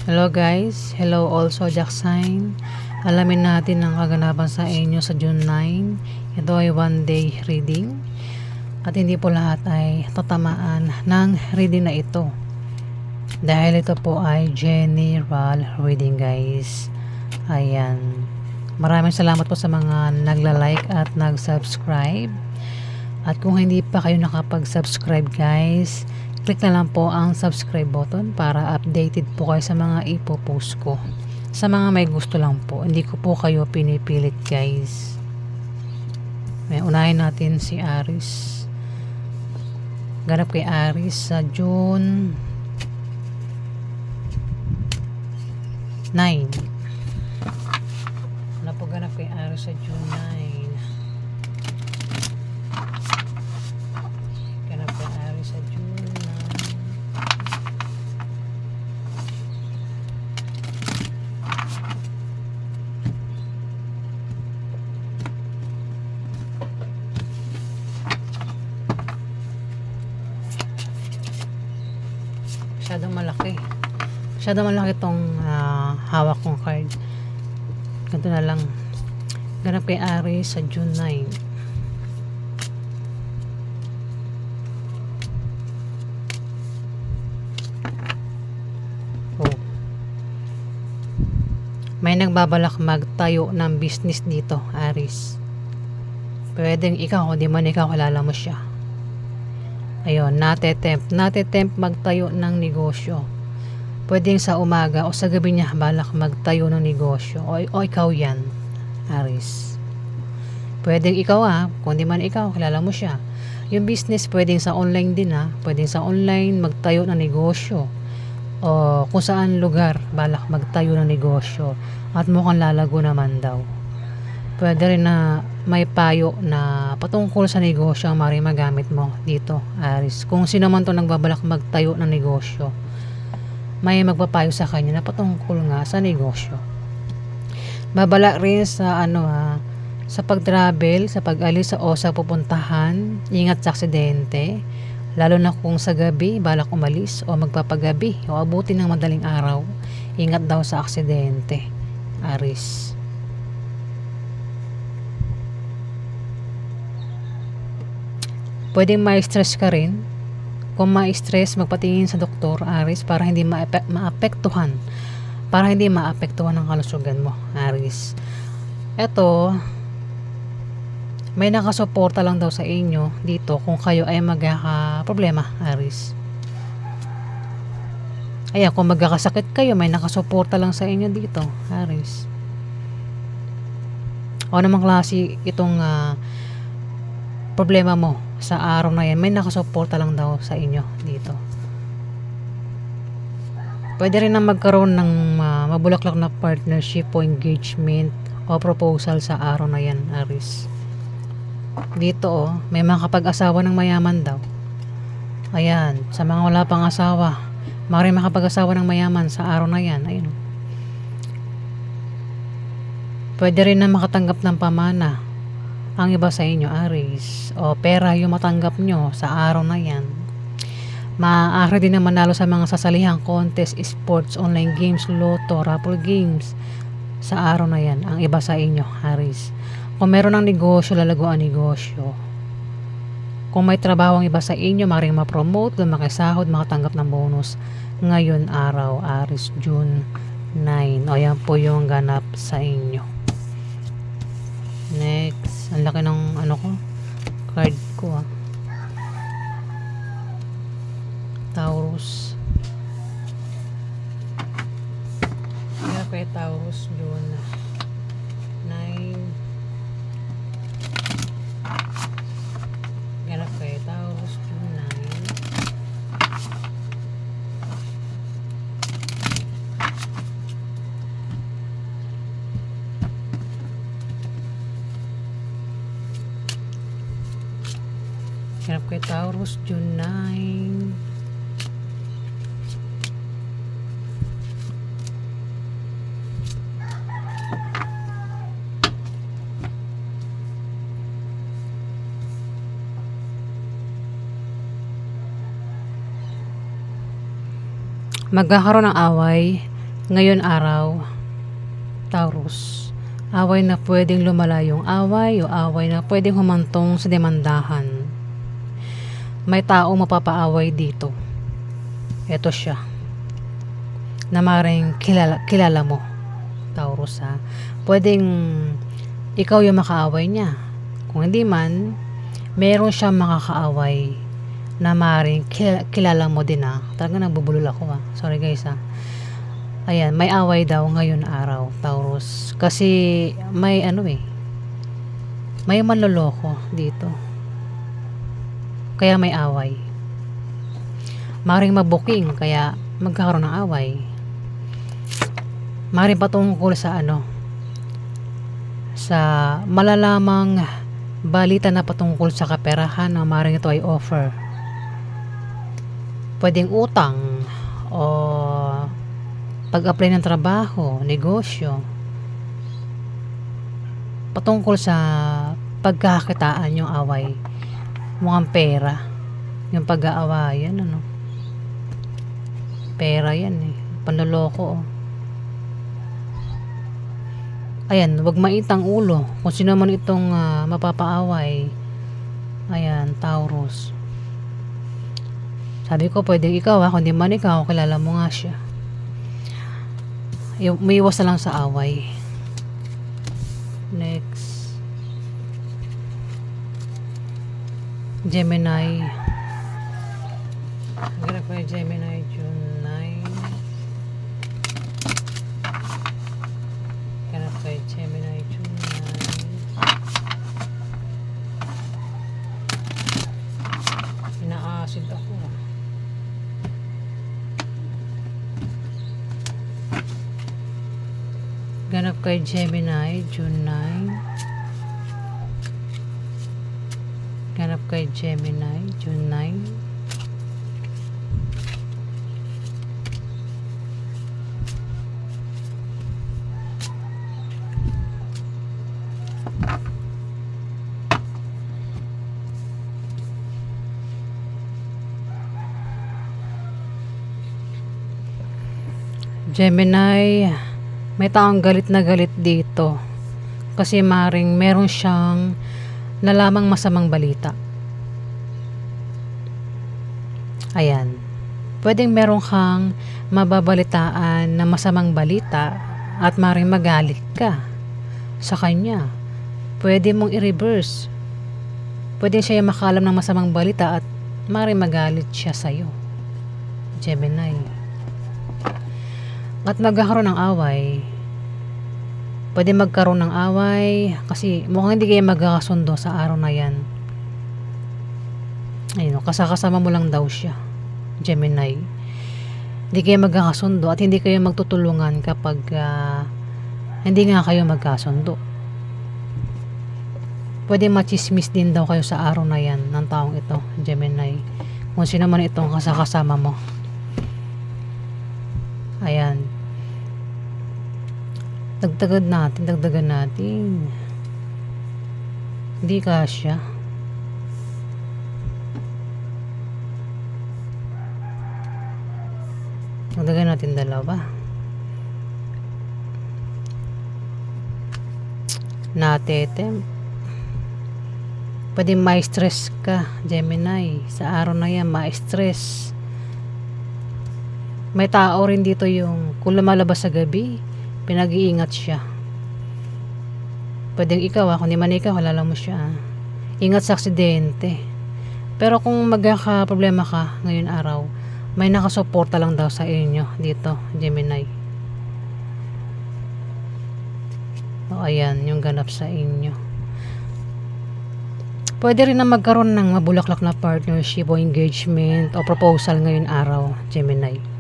Hello guys, hello all zodiac sign. Alamin natin ang kaganapan sa inyo sa June 9. Ito ay one day reading. At hindi po lahat ay tatamaan ng reading na ito. Dahil ito po ay general reading guys. Ayan. Maraming salamat po sa mga nagla-like at nag-subscribe. At kung hindi pa kayo nakapag-subscribe guys, click na lang po ang subscribe button para updated po kayo sa mga ipopost ko. Sa mga may gusto lang po, hindi ko po kayo pinipilit guys. May unahin natin si Aries. Ganap kay Aries sa June 9. Ano po ganap kay Aries sa June 9? Ganap kay Aries sa June 9. Masyadong malaki tong hawak kong card. Ganito na lang. Ganap kay Aries sa June 9. Oh. May nagbabalak magtayo ng business dito, Aries. Pwedeng ikaw, di man ikaw kilala mo siya. Ayun, natetempt magtayo ng negosyo. Pwedeng sa umaga o sa gabi niya balak magtayo ng negosyo. O ikaw yan, Aries. Pwedeng ikaw kung di man ikaw, kilala mo siya. Yung business pwedeng sa online din pwedeng sa online magtayo ng negosyo. O kung saan lugar balak magtayo ng negosyo. At mukhang lalago naman daw. Pwede rin na may payo na patungkol sa negosyo ang maaaring magamit mo dito, Aries. Kung sino man to nagbabalak magtayo ng negosyo, may magpapayo sa kanya na patungkol nga sa negosyo. Babala rin sa sa pag-travel, sa pag-alis o sa pupuntahan, ingat sa aksidente, lalo na kung sa gabi balak umalis o magpapagabi o abutin ng madaling araw, ingat daw sa aksidente, Aries. Pwedeng ma-stress ka rin. Kung ma-stress, magpatingin sa doktor, Aries, para hindi maapektuhan. Para hindi maapektuhan ang kalusugan mo, Aries. Eto, may nakasuporta lang daw sa inyo dito kung kayo ay magkaka-problema, Aries. Ayan, kung magkakasakit kayo, may nakasuporta lang sa inyo dito, Aries. O namang klase itong problema mo sa araw na yan, may nakasuporta lang daw sa inyo dito. Pwede rin na magkaroon ng mabulaklak na partnership o engagement o proposal sa araw na yan, Aries. Dito may makapag-asawa ng mayaman daw. Ayan, sa mga wala pang asawa, maaaring makapag-asawa ng mayaman sa araw na yan. Ayun. Pwede rin na makatanggap ng pamana ang iba sa inyo, Aries, o pera yung matanggap nyo sa araw na yan. Maaari din na manalo sa mga sasalihang contest, sports, online games, loto, raffle games sa araw na yan, ang iba sa inyo, Aries. Kung meron ng negosyo, lalago ang negosyo. Kung may trabaho ang iba sa inyo, maaaring ma-promote, makisahod, makatanggap ng bonus ngayon araw, Aries, June 9. O yan po yung ganap sa inyo. Next, ang laki ng card ko Taurus. Kaya kay Taurus June 9. Ganap kay Taurus June 9. Ganap kay Taurus June 9. Magkakaroon ng away Ngayon araw, Taurus, away na pwedeng lumala yung away o away na pwedeng humantong sa demandahan. May tao mapapaaway dito. Ito siya. Na maring kilala mo, Taurus ha. Pwedeng ikaw yung makaaway niya. Kung hindi man, meron siyang makakaaway na maring kilala mo din ha. Talaga nagbubulol ako ha. Sorry guys ha. Ayan, may away daw ngayon araw, Taurus. Kasi may may manloloko dito. Kaya may away. Maring mabuking kaya magkakaroon ng away. Maring patungkol sa sa malalamang balita na patungkol sa kaperahan na maring ito ay offer. Pwedeng utang o pag-apply ng trabaho, negosyo. Patungkol sa pagkakakitaan yung away. Mukhang pera. Yung pag-aawayan, pera yan eh. Panloloko. Ayan, wag maitang ulo. Kung sino man itong mapapaaway. Ayan, Taurus. Sabi ko, pwede ikaw ha. Kung di man ikaw, kilala mo nga siya. Umiwas na lang sa away. Next. Gemini. Ganap ko yung Gemini, June 9. Ganap ko yung Gemini, June 9. Inaasid ako. Ganap kay Gemini, June 9. Ganap kay Gemini, June 9. Gemini, may taong galit na galit dito kasi maring meron siyang nalamang masamang balita. Ayan, pwedeng meron kang mababalitaan na masamang balita at maring magalit ka sa kanya. Pwede mong i-reverse. Pwede siya makalam ng masamang balita at maring magalit siya sa'yo, Gemini. At magkakaroon ng away. Pwede magkaroon ng away kasi mukhang hindi kayo magkakasundo sa araw na yan. Ayun, kasama mo lang daw siya, Gemini. Hindi kayo magkakasundo at hindi kayo magtutulungan kapag hindi nga kayo magkasundo. Pwede machismis din daw kayo sa araw na yan ng taong ito, Gemini. Kung sino man itong kasama mo. Ayan. Dagdagan natin. Hindi kasya. Dagdagan natin dalawa. Natetem. Pwede ma-stress ka, Gemini. Sa araw na yan, ma-stress. May tao rin dito yung kung lumalabas sa gabi, pinag-iingat siya. Pwedeng ikaw kung di man ikaw, halala mo siya. Ingat sa aksidente. Pero kung magkaka-problema ka ngayon araw, may nakasuporta lang daw sa inyo dito, Gemini. O ayan, yung ganap sa inyo. Pwede rin na magkaroon ng mabulaklak na partnership o engagement o proposal ngayon araw, Gemini.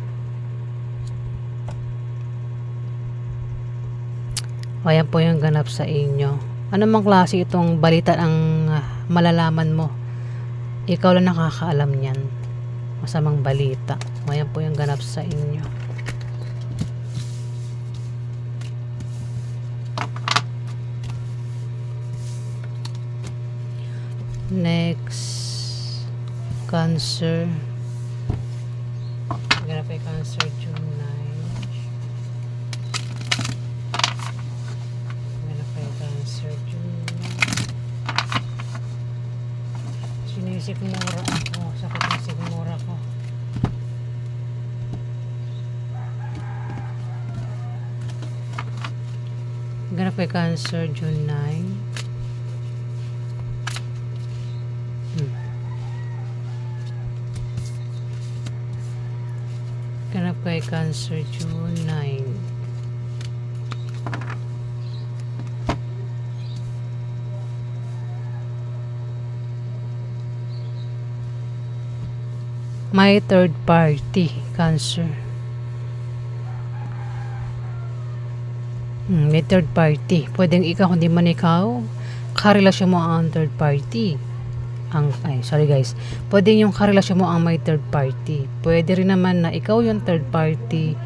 O ayan po yung ganap sa inyo. Ano mang klase itong balita ang malalaman mo? Ikaw lang nakakaalam niyan. Masamang balita. O ayan po yung ganap sa inyo. Next, Cancer. Ganap ay Cancer, June 9. sikmura ako. Sakit ng sikmura ko. Ganap kay Cancer, June 9. Ganap kay Cancer, June 9. May third party, Cancer. May third party. Pwedeng ikaw, hindi man ikaw, karelasyon mo ang third party. Sorry guys. Pwedeng yung karelasyon mo ang may third party. Pwede rin naman na ikaw yung third party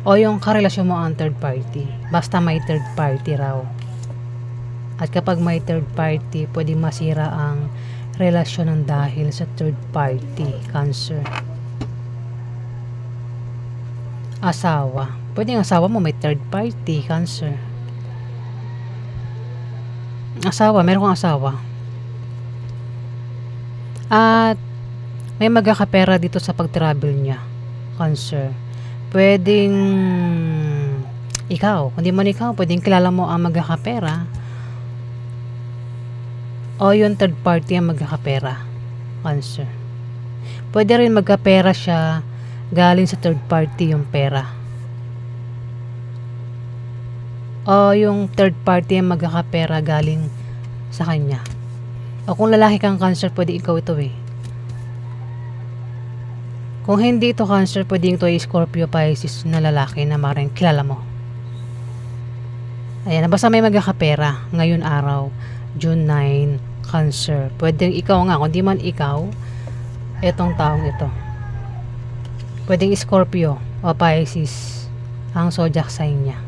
o yung karelasyon mo ang third party. Basta may third party raw. At kapag may third party, pwede masira ang relasyon ng dahil sa third party, Cancer. Asawa. Pwede yung asawa mo may third party, Cancer. Asawa, meron kang asawa. At may magkakapera dito sa pag-travel niya, Cancer. Pwedeng ikaw, kundi man ikaw, pwedeng kilala mo ang magkakapera o yung third party ang magkakapera, Cancer. Pwede rin magkapera siya galing sa third party yung pera. O yung third party ang magkakapera galing sa kanya. O kung lalaki kang Cancer, pwede ikaw ito eh. Kung hindi ito Cancer, pwede ito ay Scorpio, Pisces na lalaki na maring kilala mo. Ayan, basta may magkakapera ngayon araw, June 9, Cancer. Pwedeng ikaw nga, kung di man ikaw, etong taong ito. Pwedeng Scorpio o Pisces ang zodiac sign niya.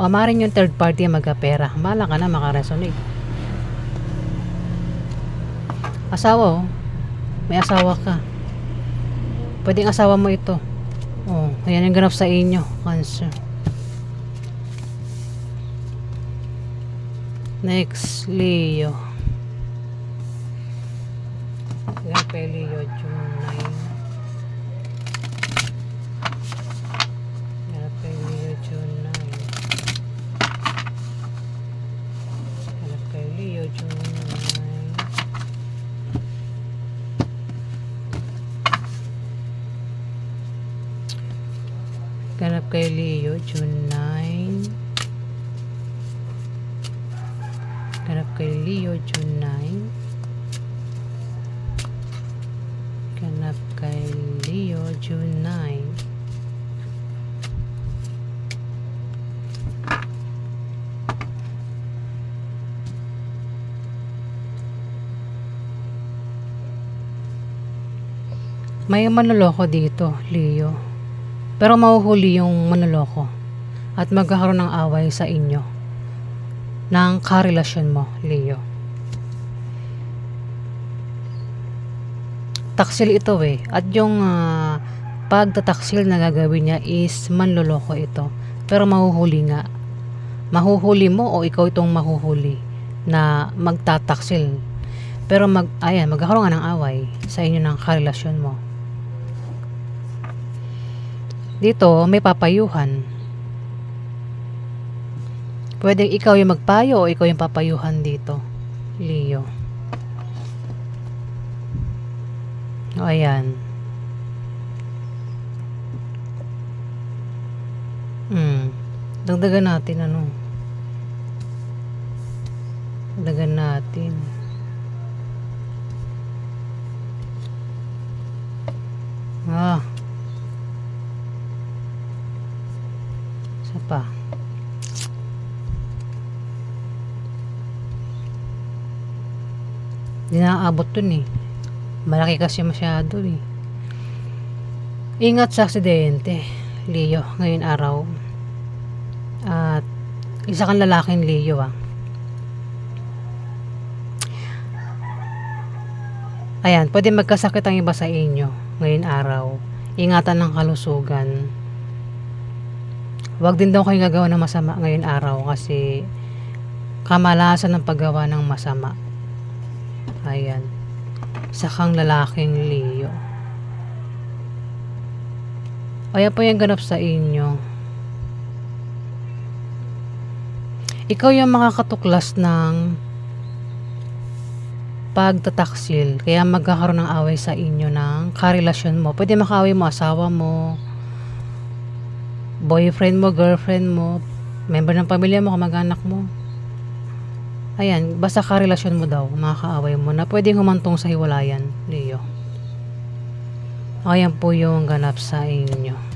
O maring yung third party ang magkapera. Bahala ka na makaresonate. Asawa, may asawa ka. Pwedeng asawa mo ito. Ayan yung ganap sa inyo, Cancer. Next, Leo. Yan kay Leo, June 9. Yan kay Leo, June 9. Yan kay Leo, June 9. Ganap kay Leo, June 9. Ganap kay Leo, June 9. Ganap kay Leo, June 9. May manloloko dito, Leo. Pero mahuhuli yung manloloko at magkakaroon ng away sa inyo ng karelasyon mo, Leo. Taksil ito eh. At yung pagtataksil na gagawin niya is manloloko ito. Pero mahuhuli nga. Mahuhuli mo o ikaw itong mahuhuli na magtataksil. Pero magkakaroon nga ng away sa inyo ng karelasyon mo. Dito, may papayuhan. Pwedeng ikaw yung magpayo o ikaw yung papayuhan dito, Leo. O, ayan. Dagdagan natin Dagdagan natin. Isa pa. Hindi nakaabot dun eh. Malaki kasi masyado eh. Ingat sa aksidente, Leo, ngayon araw. At isa kang lalaking Leo Ayan, pwede magkasakit ang iba sa inyo ngayon araw. Ingatan ng kalusugan. Huwag din daw kayo gagawa ng masama ngayon araw kasi kamalasan ng paggawa ng masama. Ayan. Isa kang lalaking Leo. Kaya po yung ganap sa inyo. Ikaw yung makakatuklas ng pagtataksil. Kaya magkakaroon ng away sa inyo ng karelasyon mo. Pwede makaaway mo asawa mo, boyfriend mo, girlfriend mo, member ng pamilya mo, kamag-anak mo. Ayan, basta karelasyon mo daw, makakaaway mo na pwedeng humantong sa hiwalayan, Leo. Ayan po yung ganap sa inyo.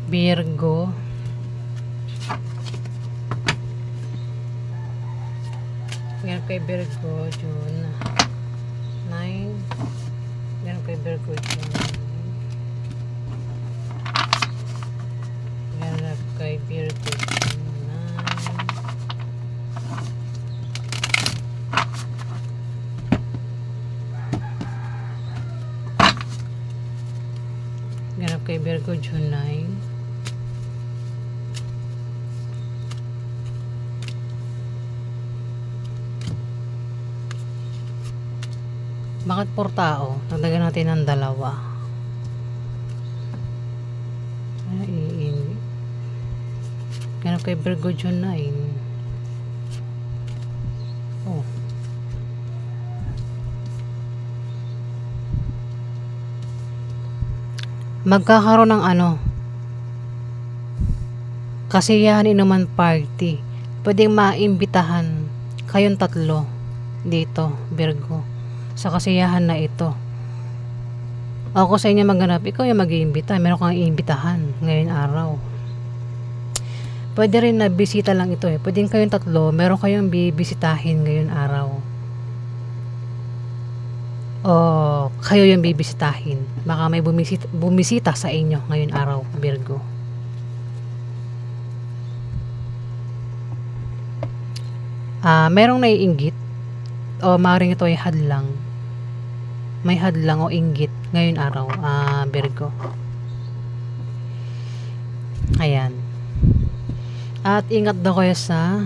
Virgo. Yan kay Virgo, June 9. Yan kay Virgo, June 9. Yan kay Virgo, June 9. Yan kay Virgo, June 9. Bakit por tao? Nagdagan natin ng 2. Ganap kay Virgo, June 9. Oh. Magkakaroon ng kasiyahan inuman party. Pwedeng maimbitahan kayong 3 dito, Virgo, sa kasiyahan na ito. Ako sa inyo maghanap, ikaw yung mag-iimbita. Meron kang iimbitahan ngayon araw. Pwede rin na bisita lang ito eh. Pwedeng kayong 3, meron kayong bibisitahin ngayon araw. O kayo yung bibisitahin. Baka may bumisita sa inyo ngayon araw, Virgo. Merong naiinggit o maaaring ito ay hadlang. May hadlang o inggit ngayon araw, Virgo. Ayan. At ingat daw kayo sa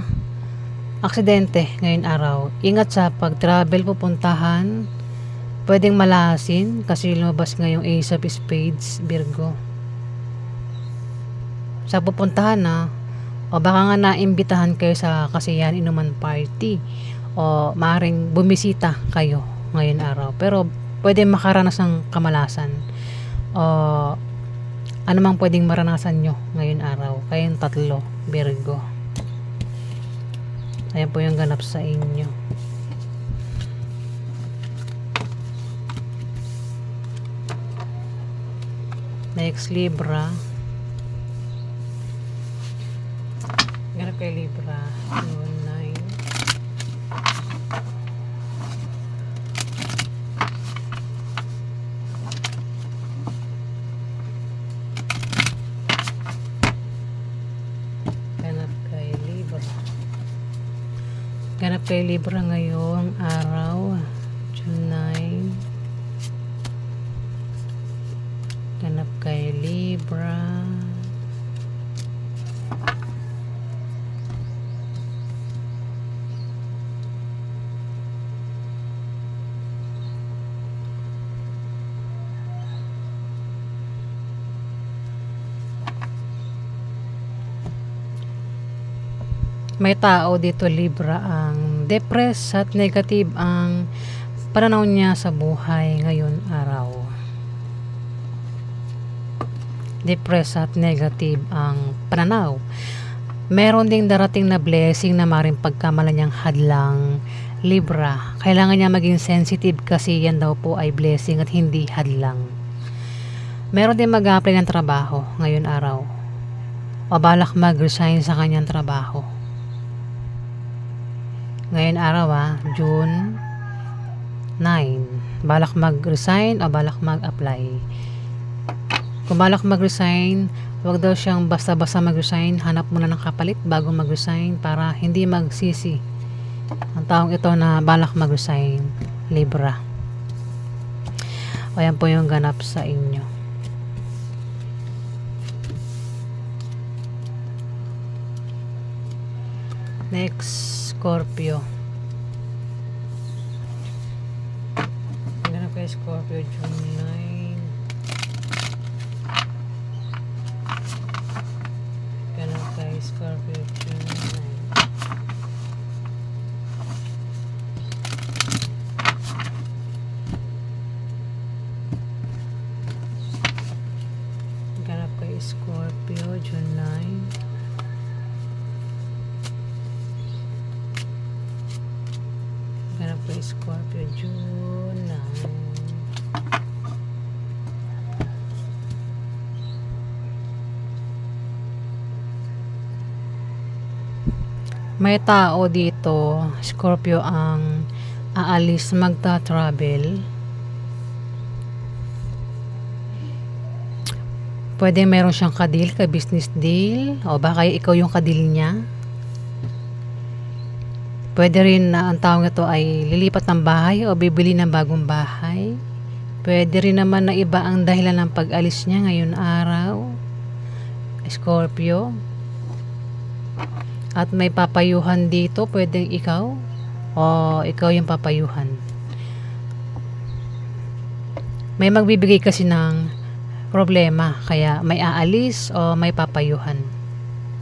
aksidente ngayon araw. Ingat sa pag-travel, pupuntahan. Pwedeng malasin kasi lumabas ngayong Ace of Spades, Virgo. Sa pupuntahan o baka nga naimbitahan kayo sa kasiyahan inuman party o maaaring bumisita kayo ngayon araw. Pero pwede makaranas ng kamalasan o anumang pwedeng maranasan nyo ngayon araw. Kayong 3, Virgo. Ayan po yung ganap sa inyo. Next, Libra. Ganap kay Libra. June 9. Ganap kay Libra ngayong araw, June 9. Ganap kay Libra. May tao dito, Libra, ang depressed at negative ang pananaw niya sa buhay ngayon araw. Depressed at negative ang pananaw. Meron ding darating na blessing na maring pagkamala niyang hadlang, Libra. Kailangan niya maging sensitive kasi yan daw po ay blessing at hindi hadlang. Meron din mag-apply ng trabaho ngayon araw. O balak mag-resign sa kanyang trabaho. Ngayon araw June 9. Balak mag-resign o balak mag-apply. Kung balak mag-resign, Huwag daw siyang basta-basta mag-resign. Hanap muna ng kapalit bago mag-resign para hindi magsisi ang taong ito na balak mag-resign. Libra. O yan po yung ganap sa inyo. Next, Scorpio. Ganap kay Scorpio, June 9. Ganap kay Scorpio, June 9. Ganap kay Scorpio, June 9. Ganap kay Scorpio, June 9. May tao dito, Scorpio, ang aalis, magta-travel. Pwede meron siyang kadil, ka-business deal, o baka ikaw yung kadil niya. Pwede rin na ang taong ito ay lilipat ng bahay o bibili ng bagong bahay. Pwede rin naman na iba ang dahilan ng pag-alis niya ngayon araw, Scorpio. At may papayuhan dito, pwedeng ikaw o ikaw yung papayuhan. May magbibigay kasi ng problema, kaya may aalis o may papayuhan.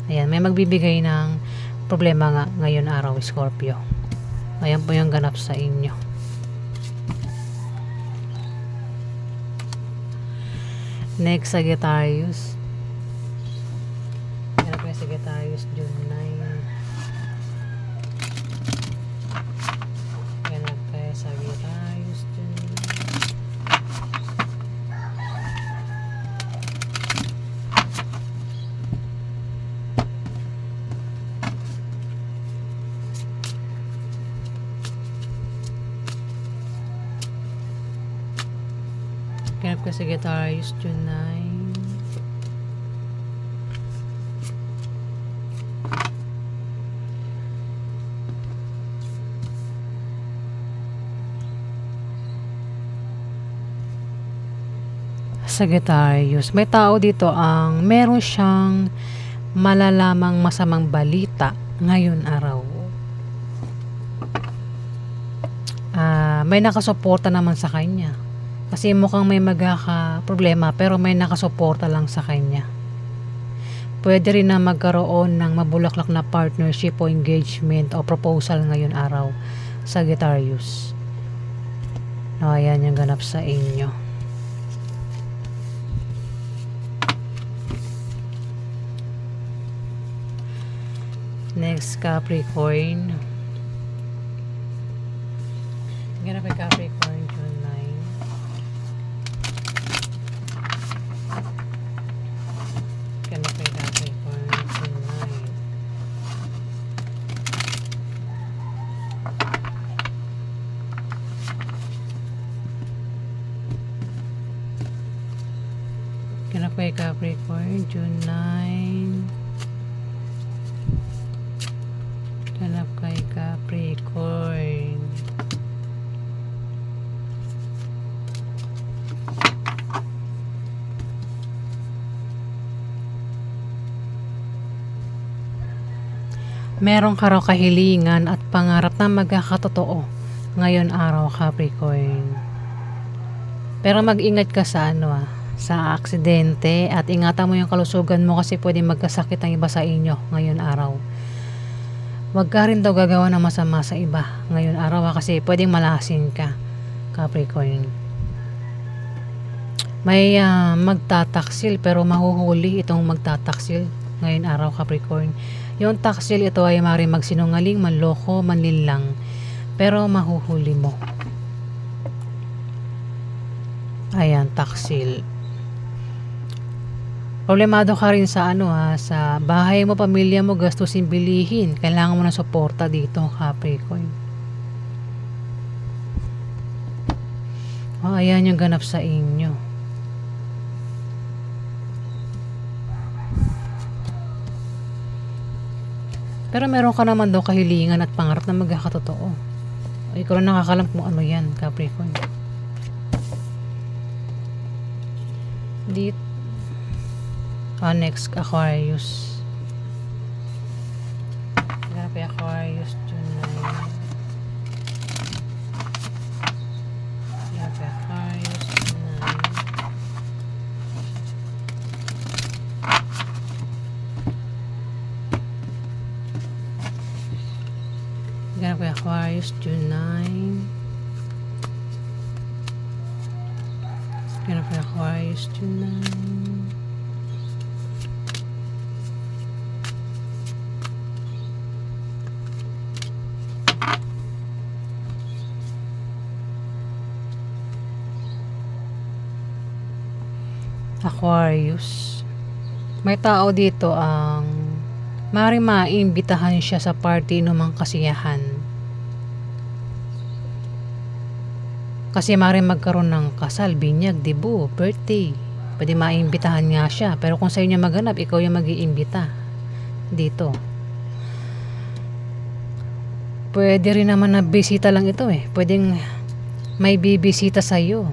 Ayan, may magbibigay ng problema nga ngayon araw, Scorpio. Ayan po yung ganap sa inyo. Next, Sagittarius. Ganap yung Sagittarius, June 9. Ganap kay Sagittarius, June 9. Ganap kay Sagittarius, June 9. Sagittarius, may tao dito ang meron siyang malalamang masamang balita ngayon araw. May nakasuporta naman sa kanya. Kasi mukhang may magkaka-problema pero may nakasuporta lang sa kanya. Pwede rin na magkaroon ng mabulaklak na partnership o engagement o proposal ngayon araw, Sagittarius. Ayan yung ganap sa inyo. Next, Capricorn. Ganap kay Capricorn, June 9. Ganap kay Capricorn, June 9. Ganap kay Capricorn, June 9. Ganap kay Capricorn. Meron ka raw kahilingan at pangarap na magkakatotoo ngayon araw, Capricorn. Pero mag-ingat ka sa sa aksidente at ingatan mo yung kalusugan mo kasi pwede magkasakit ang iba sa inyo ngayon araw. Huwag ka rin daw gagawa ng masama sa iba ngayon araw kasi pwedeng malasin ka, Capricorn. May magtataksil pero mahuhuli itong magtataksil ngayon araw, Capricorn. Yung taksil ito ay maaaring magsinungaling, manloko, manlinlang, pero mahuhuli mo. Ayan, taksil. Problemado ka rin sa sa bahay mo, pamilya mo, gastusin, bilihin. Kailangan mo ng suporta dito, Capricorn. Ayan yung ganap sa inyo. Pero meron ka naman daw kahilingan at pangarap na magkakatotoo. Ikaw lang nakakalam kung ano yan, Capricorn. Next, Aquarius. Ganap yung Aquarius, June 9. Ganap yung Aquarius, June 9. Ganap yung Aquarius, June 9. Ganap yung Aquarius, June 9. Aquarius. May tao dito ang maaaring maimbitahan siya sa party numang kasiyahan. Kasi maaaring magkaroon ng kasal, binyag, debut, birthday. Pwede maimbitahan nga siya. Pero kung sa'yo niya maganap, ikaw yung mag-iimbita dito. Pwede rin naman na bisita lang ito eh. Pwedeng may bibisita sa'yo.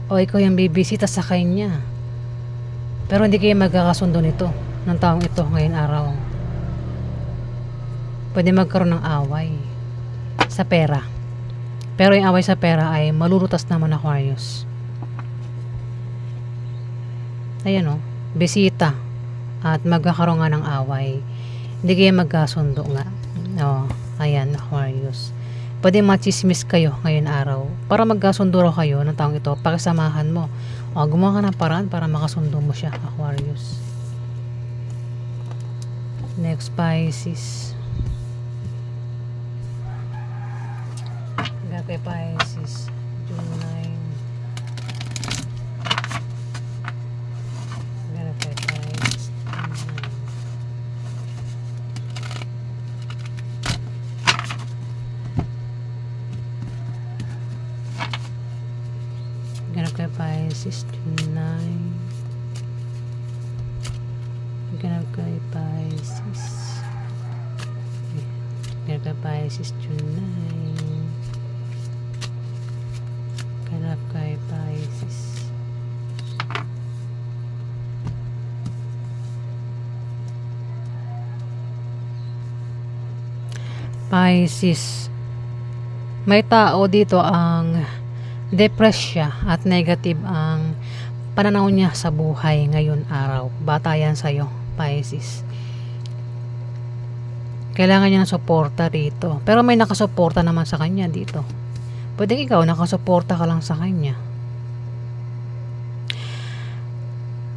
O ikaw yung bibisita sa kanya. Pero hindi kayo magkakasundo nito ng taong ito ngayon araw. Pwede magkaroon ng away sa pera. Pero yung away sa pera ay malulutas naman, Aquarius. Ayan o, bisita at magkakaroon nga ng away. Hindi kayo magkasundo nga. O, ayan, Aquarius. Pwede machismis kayo ngayon araw para magkasundo raw kayo ng taong ito. Pakisamahan mo. O, gumawa ka ng paraan para makasundo mo siya, Aquarius. Next, Pisces. Gape Pisces, June 9. Gape Pisces, June 9. Ganap kay Pisces, June 9. Ganap kay Pisces. Ganap kay Pisces, June 9. Ganap kay Pisces. Pisces. May tao dito ang depressed siya at negative ang pananaw niya sa buhay ngayon araw. Bata yan sa'yo, Pisces. Kailangan niya ng suporta dito. Pero may nakasuporta naman sa kanya dito. Pwede ikaw, nakasuporta ka lang sa kanya.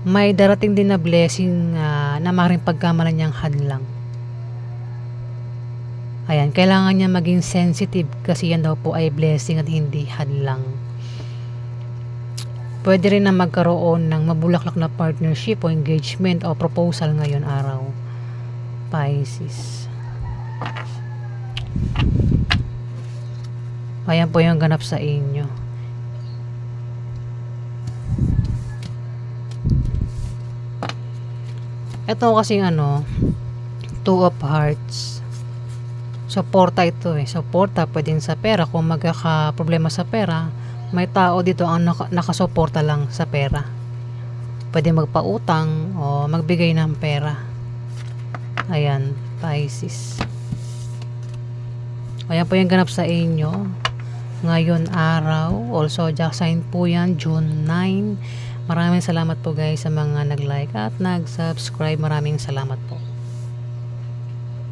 May darating din na blessing na maaaring pagkamalan niyang hadlang. Ayan, kailangan niya maging sensitive kasi yan daw po ay blessing at hindi hadlang. Pwede rin na magkaroon ng mabulaklak na partnership o engagement o proposal ngayon araw, Pisces. Ayan po yung ganap sa inyo. Ito kasing Two of Hearts. Suporta ito eh. Suporta pwedeng sa pera. Kung magkaka-problema sa pera, may tao dito ang nakasuporta lang sa pera. Pwede magpautang o magbigay ng pera. Ayan, Pisces. Ayan po yung ganap sa inyo ngayon araw. Also, jack sign po yan, June 9. Maraming salamat po guys sa mga nag-like at nag-subscribe. Maraming salamat po.